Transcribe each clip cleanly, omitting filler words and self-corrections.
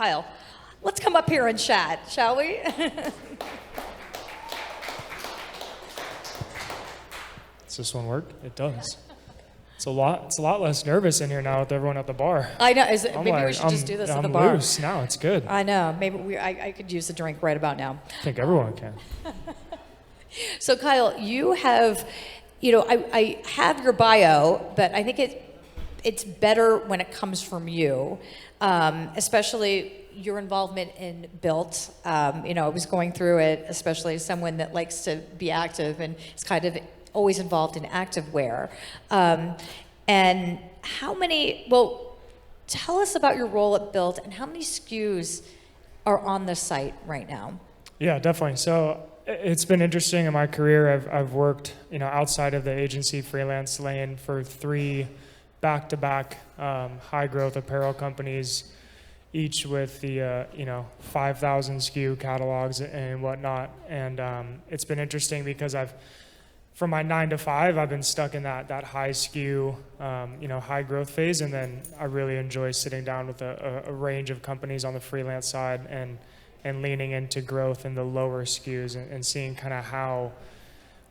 Kyle, let's come up here and chat, shall we? Does this one work? It does. It's a lot less nervous in here now with everyone at the bar. I know. Maybe we should just do this at the bar. I'm loose now. It's good. I know. Maybe I could use a drink right about now. I think everyone can. So Kyle, you have, I have your bio, but I think it's better when it comes from you, especially your involvement in BYLT. I was going through it, especially as someone that likes to be active and is kind of always involved in activewear. And tell us about your role at BYLT and how many SKUs are on the site right now? Yeah, definitely. So it's been interesting in my career. I've worked, outside of the agency freelance lane for 3 back-to-back high growth apparel companies, each with the 5,000 SKU catalogs and whatnot. And it's been interesting because from my 9 to 5, I've been stuck in that high SKU, high growth phase, and then I really enjoy sitting down with a range of companies on the freelance side and leaning into growth in the lower SKUs and seeing kind of how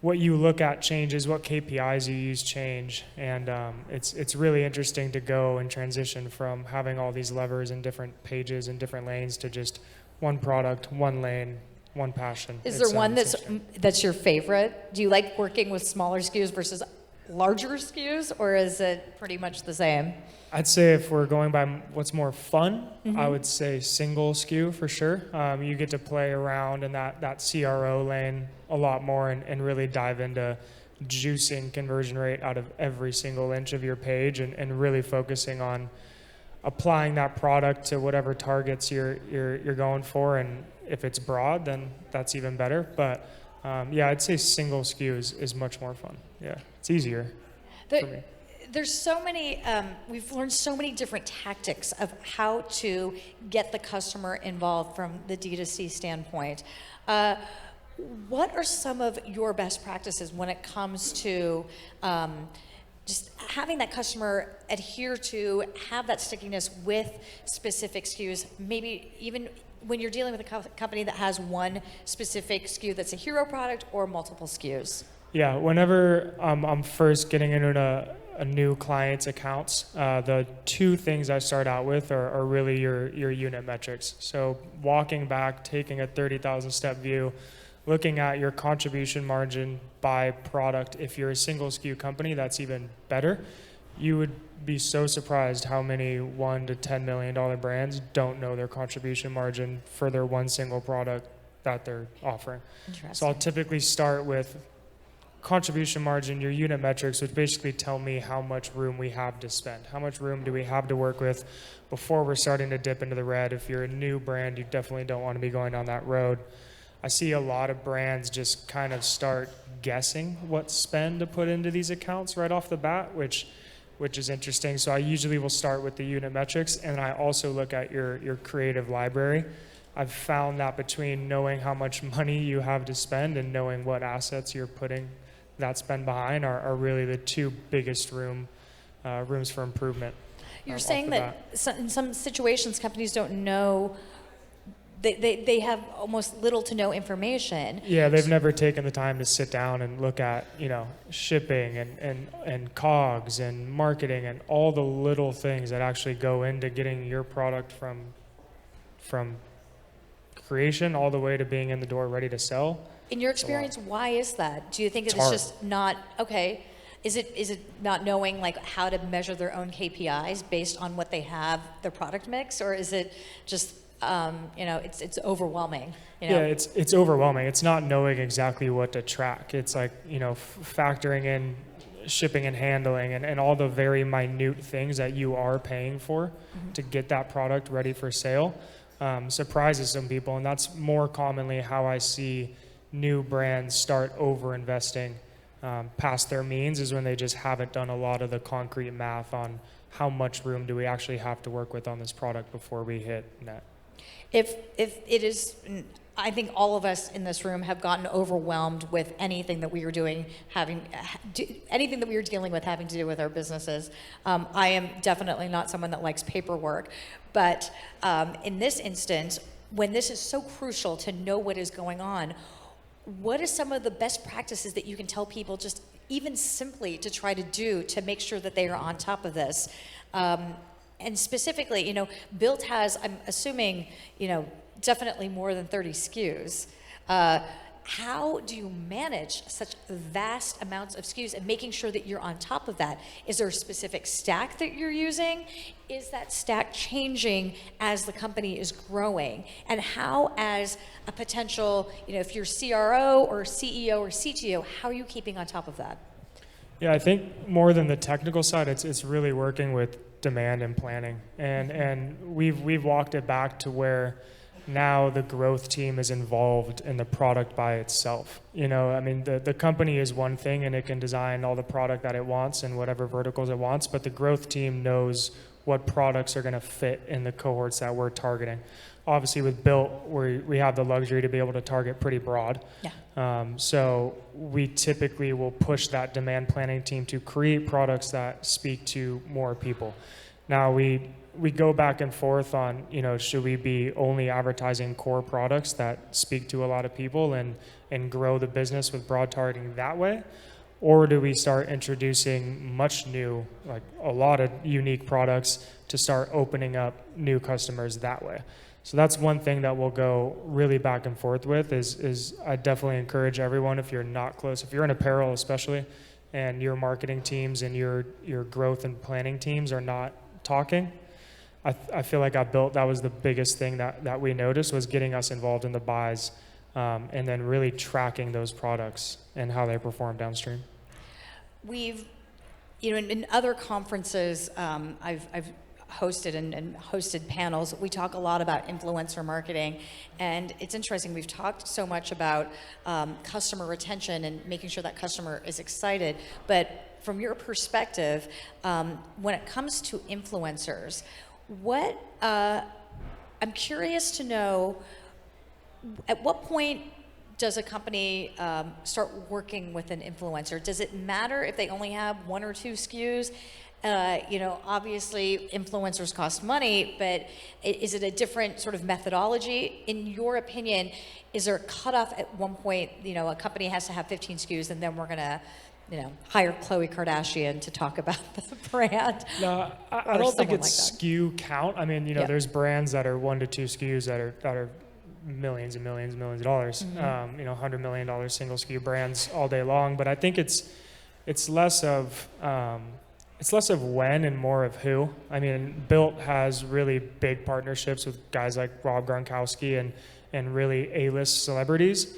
what you look at changes, what KPIs you use change, and it's really interesting to go and transition from having all these levers and different pages and different lanes to just one product, one lane, one passion. Is there one that's your favorite? Do you like working with smaller SKUs versus larger SKUs, or is it pretty much the same? I'd say if we're going by what's more fun, I would say single SKU for sure. You get to play around in that CRO lane a lot more and really dive into juicing conversion rate out of every single inch of your page and really focusing on applying that product to whatever targets you're going for. And if it's broad, then that's even better. But I'd say single SKU is much more fun. Yeah, it's easier for me. There's so many, we've learned so many different tactics of how to get the customer involved from the D2C standpoint. What are some of your best practices when it comes to just having that customer adhere to, have that stickiness with specific SKUs, maybe even when you're dealing with a company that has one specific SKU that's a hero product or multiple SKUs? Yeah, whenever I'm first getting into a new client's accounts, the 2 things I start out with are really your unit metrics. So walking back, taking a 30,000 step view, looking at your contribution margin by product. If you're a single SKU company, that's even better. You would be so surprised how many $1 to $10 million brands don't know their contribution margin for their one single product that they're offering. So I'll typically start with contribution margin, your unit metrics, which basically tell me how much room we have to spend. How much room do we have to work with before we're starting to dip into the red? If you're a new brand, you definitely don't want to be going down that road. I see a lot of brands just kind of start guessing what spend to put into these accounts right off the bat, which is interesting. So I usually will start with the unit metrics, and I also look at your creative library. I've found that between knowing how much money you have to spend and knowing what assets you're putting that spend behind are really the 2 biggest rooms for improvement. You're saying that in some situations companies don't know, they have almost little to no information. Yeah, they've never taken the time to sit down and look at shipping and COGS and marketing and all the little things that actually go into getting your product from creation all the way to being in the door ready to sell. In your experience, why is that? Do you think it's just not, okay, is it not knowing like how to measure their own KPIs based on what they have, their product mix, or is it just, it's overwhelming? Yeah, it's overwhelming. It's not knowing exactly what to track. It's like, factoring in shipping and handling and all the very minute things that you are paying for to get that product ready for sale surprises some people. And that's more commonly how I see new brands start over investing past their means, is when they just haven't done a lot of the concrete math on how much room do we actually have to work with on this product before we hit net. If it is, I think all of us in this room have gotten overwhelmed with anything that we are doing, anything that we are dealing with having to do with our businesses. I am definitely not someone that likes paperwork, but in this instance, when this is so crucial to know what is going on, what are some of the best practices that you can tell people just even simply to try to do to make sure that they are on top of this? And specifically, BYLT has, I'm assuming, definitely more than 30 SKUs. How do you manage such vast amounts of SKUs and making sure that you're on top of that? Is there a specific stack that you're using? Is that stack changing as the company is growing? And how, as a potential, if you're CRO or CEO or CTO, how are you keeping on top of that? Yeah, I think more than the technical side, it's really working with demand and planning. And we've walked it back to where now the growth team is involved in the product by itself. The company is one thing and it can design all the product that it wants and whatever verticals it wants, but the growth team knows what products are going to fit in the cohorts that we're targeting. Obviously with BYLT, we have the luxury to be able to target pretty broad. Yeah. So we typically will push that demand planning team to create products that speak to more people. Now we go back and forth on, should we be only advertising core products that speak to a lot of people and grow the business with broad targeting that way? Or do we start introducing much new, like a lot of unique products to start opening up new customers that way? So that's one thing that we'll go really back and forth with is I definitely encourage everyone, if you're not close, if you're in apparel especially, and your marketing teams and your growth and planning teams are not talking, I feel like at BYLT, that was the biggest thing that we noticed was getting us involved in the buys and then really tracking those products and how they perform downstream. We've, in other conferences, I've hosted and hosted panels. We talk a lot about influencer marketing, and it's interesting. We've talked so much about customer retention and making sure that customer is excited, but from your perspective, when it comes to influencers, I'm curious to know, at what point does a company start working with an influencer? Does it matter if they only have 1 or 2 SKUs? Obviously influencers cost money, but is it a different sort of methodology? In your opinion, is there a cutoff at one point, a company has to have 15 SKUs and then we're gonna hire Khloe Kardashian to talk about the brand? No, I don't think it's like SKU count. Yep. There's brands that are 1 to 2 SKUs that are millions and millions and millions of dollars. Mm-hmm. $100 million single SKU brands all day long. But I think it's less of when and more of who. BYLT has really big partnerships with guys like Rob Gronkowski and really A-list celebrities,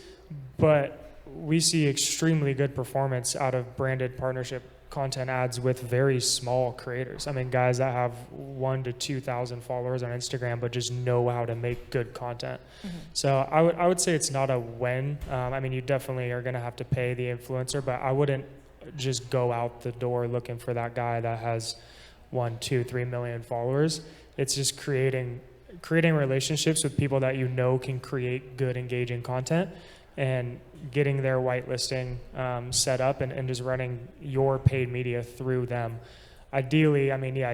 but we see extremely good performance out of branded partnership content ads with very small creators. Guys that have 1,000 to 2,000 followers on Instagram, but just know how to make good content. Mm-hmm. So I would say it's not a when. You definitely are going to have to pay the influencer, but I wouldn't just go out the door looking for that guy that has 1, 2, 3 million followers. It's just creating relationships with people that can create good, engaging content, and getting their whitelisting set up and just running your paid media through them. Ideally,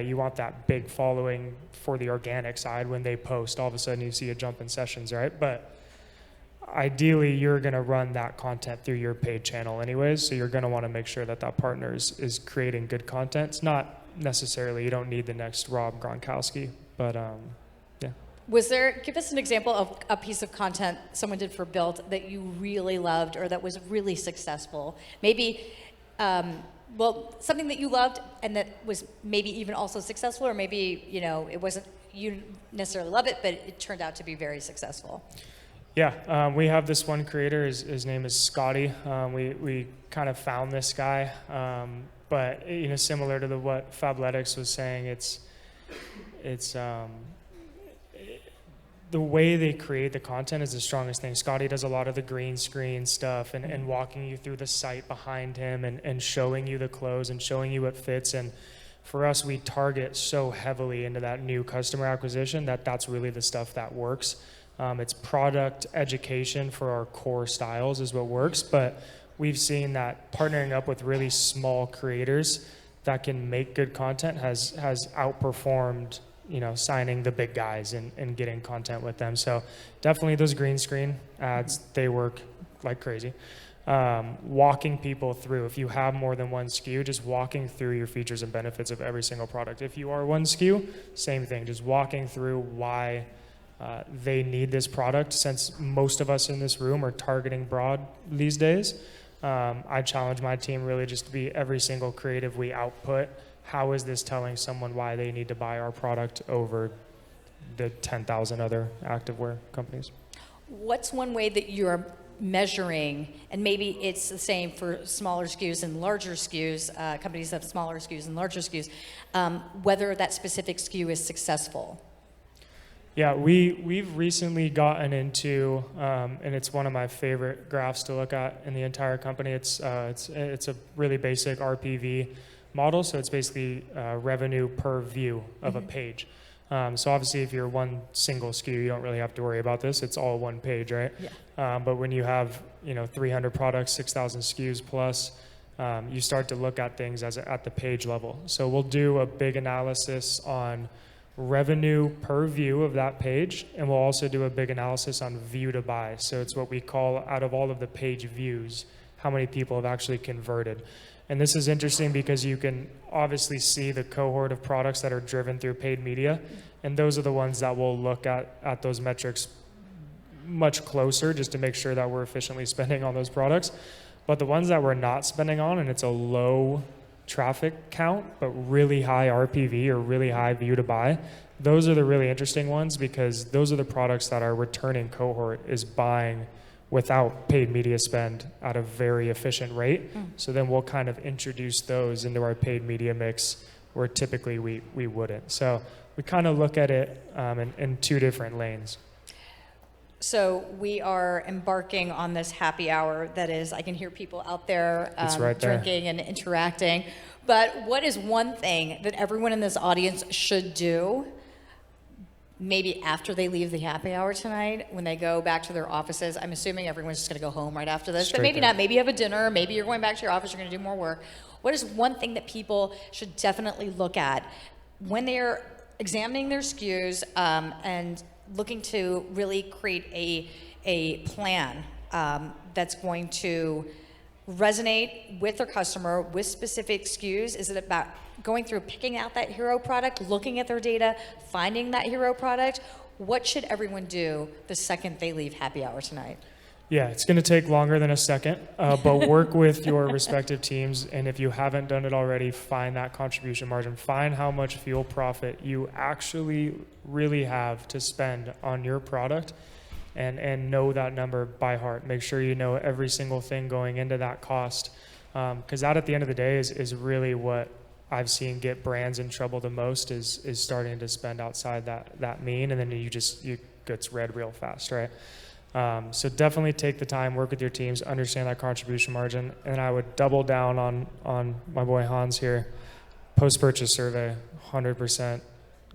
you want that big following for the organic side. When they post, all of a sudden you see a jump in sessions, right? But ideally, you're going to run that content through your paid channel anyways, so you're going to want to make sure that partner is creating good content. It's not necessarily, you don't need the next Rob Gronkowski, but yeah. Give us an example of a piece of content someone did for BYLT that you really loved or that was really successful? Maybe, something that you loved and that was maybe even also successful, or maybe, it wasn't, you didn't necessarily love it, but it turned out to be very successful. Yeah, we have this one creator, his name is Scotty. We kind of found this guy, but similar to what Fabletics was saying, it's the way they create the content is the strongest thing. Scotty does a lot of the green screen stuff and walking you through the site behind him and showing you the clothes and showing you what fits. And for us, we target so heavily into that new customer acquisition that's really the stuff that works. It's product education for our core styles is what works, but we've seen that partnering up with really small creators that can make good content has outperformed, signing the big guys and getting content with them. So definitely those green screen ads, they work like crazy. Walking people through, if you have more than one SKU, just walking through your features and benefits of every single product. If you are one SKU, same thing, just walking through why they need this product. Since most of us in this room are targeting broad these days, I challenge my team really just to be every single creative we output. How is this telling someone why they need to buy our product over the 10,000 other activewear companies? What's one way that you're measuring, and maybe it's the same for smaller SKUs and larger SKUs, companies that have smaller SKUs and larger SKUs, whether that specific SKU is successful? Yeah, we've recently gotten into, and it's one of my favorite graphs to look at in the entire company. It's a really basic RPV model, so it's basically revenue per view of a page. So obviously, if you're one single SKU, you don't really have to worry about this. It's all one page, right? Yeah. But when you have 300 products, 6,000 SKUs plus, you start to look at things at the page level. So we'll do a big analysis on revenue per view of that page, and we'll also do a big analysis on view to buy. So it's what we call, out of all of the page views, how many people have actually converted. And this is interesting because you can obviously see the cohort of products that are driven through paid media, and those are the ones that we'll look at those metrics much closer just to make sure that we're efficiently spending on those products. But the ones that we're not spending on, and it's a low traffic count, but really high RPV or really high view to buy, those are the really interesting ones, because those are the products that our returning cohort is buying without paid media spend at a very efficient rate. So then we'll kind of introduce those into our paid media mix where typically we wouldn't. So we kind of look at it in two different lanes. So we are embarking on this happy hour that is, I can hear people out there, right there drinking and interacting. But what is one thing that everyone in this audience should do, maybe after they leave the happy hour tonight, when they go back to their offices? I'm assuming everyone's just going to go home right after this, but maybe not. Maybe you have a dinner, maybe you're going back to your office, you're going to do more work. What is one thing that people should definitely look at when they're examining their SKUs and looking to really create a plan that's going to resonate with their customer with specific SKUs? Is it about going through, picking out that hero product, looking at their data, finding that hero product? What should everyone do the second they leave happy hour tonight? Yeah, it's going to take longer than a second, but work with your respective teams. And if you haven't done it already, find that contribution margin. Find how much fuel profit you actually really have to spend on your product, and know that number by heart. Make sure you know every single thing going into that cost, because that at the end of the day is really what I've seen get brands in trouble the most, is starting to spend outside that mean, and then you gets red real fast, right? So definitely take the time, work with your teams, understand that contribution margin, and I would double down on my boy Hans here. Post-purchase survey, 100%.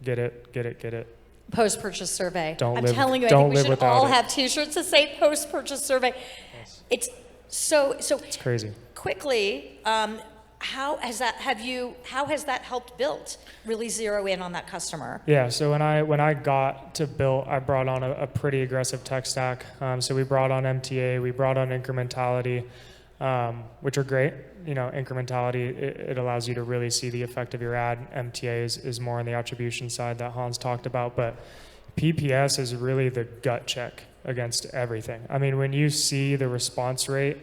Get it. Post-purchase survey. I'm telling you, I think we should all have T-shirts that say post-purchase survey. Yes. It's so. It's crazy. Quickly, how has that helped BYLT really zero in on that customer? Yeah, so when I got to BYLT, I brought on a pretty aggressive tech stack. So we brought on MTA, we brought on incrementality, which are great. Incrementality, it allows you to really see the effect of your ad. MTA is more on the attribution side that Hans talked about, but PPS is really the gut check against everything. I mean, when you see the response rate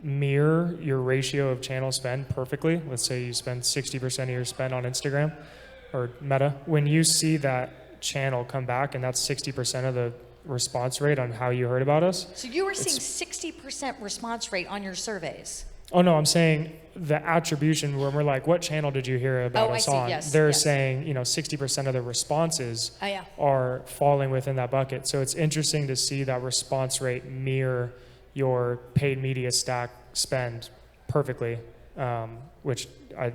mirror your ratio of channel spend perfectly, let's say you spend 60% of your spend on Instagram or Meta, when you see that channel come back and that's 60% of the response rate on how you heard about us. So you were seeing 60% response rate on your surveys? Oh no, I'm saying the attribution when we're like, what channel did you hear about us on? Yes, They're yes. saying, 60% of the responses are falling within that bucket. So it's interesting to see that response rate mirror your paid media stack spend perfectly, which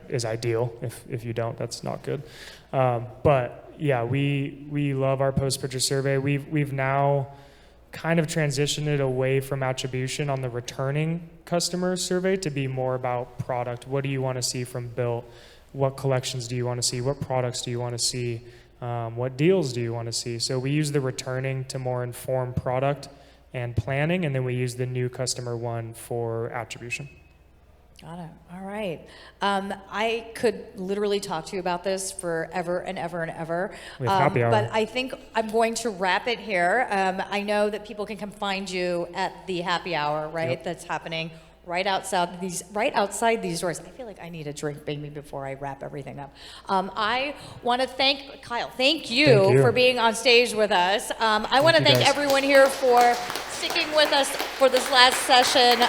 is ideal. If you don't, that's not good. But yeah, we love our post-purchase survey. We've now kind of transitioned it away from attribution on the returning customer survey to be more about product. What do you want to see from BYLT? What collections do you want to see? What products do you want to see? What deals do you want to see? So we use the returning to more inform product and planning, and then we use the new customer one for attribution. Got it. All right. I could literally talk to you about this forever and ever and ever. We have happy hour. But I think I'm going to wrap it here. I know that people can come find you at the happy hour, right? Yep. That's happening right outside these doors. I feel like I need a drink maybe before I wrap everything up. I want to thank Kyle. Thank you for being on stage with us. I want to thank guys. everyone here for sticking with us for this last session.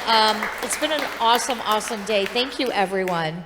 It's been an awesome, awesome day. Thank you, everyone.